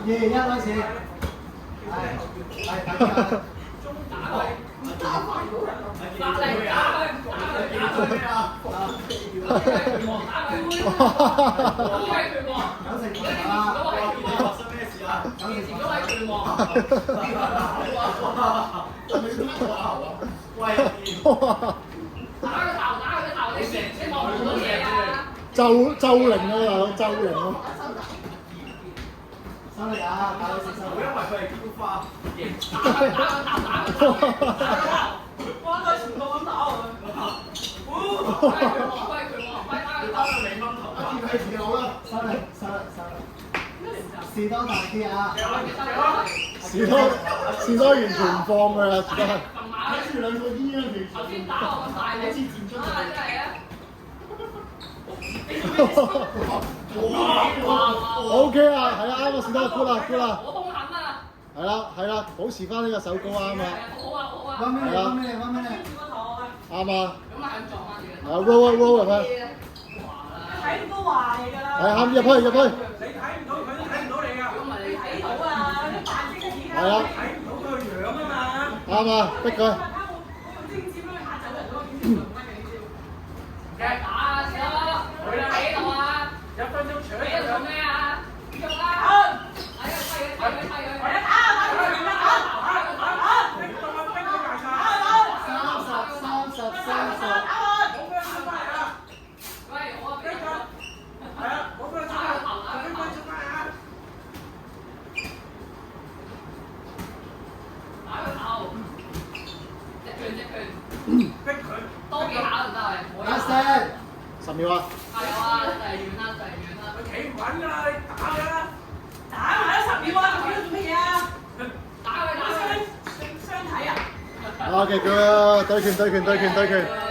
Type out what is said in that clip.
2、1開始。係快啲啊！周玲啊，大佬周玲啊！收力啊！打到先收力。因為佢係嬌花。關佢全部咁打我。佢自己好啦，收力。士多大啲啊！士多完全唔放㗎啦，士多。跟住兩個醫啊，頭先打我咁大力，支箭出嚟。真係啊！ O K 啊，係啊，啱啊，士多 good 啦，good 啦。好兇狠啊！係啦，保持翻呢個手高啱啊。好啊。揾咩？啱啊。咁啊，肯撞翻住。啊 roll 入去。睇唔到壞㗎啦。係啱入去。你睇唔到佢都睇唔到你㗎。如果唔係你睇到啊，啲扮精子㗎。係啊。睇唔到佢個樣啊嘛。啱啊，逼佢。我用精子幫佢嚇走人咯，點知唔得嘅呢招？繼續打啊，士多！佢喺度啊！ 1分鐘搶你喺度做咩啊？做啦！哎呀，睇佢！我一打！10秒啊！係啊，就係遠啦。佢企唔穩㗎啦，你打佢啦！打埋咗10秒啊！企喺度做乜嘢啊？打佢！雙體啊！ OK，good，對拳。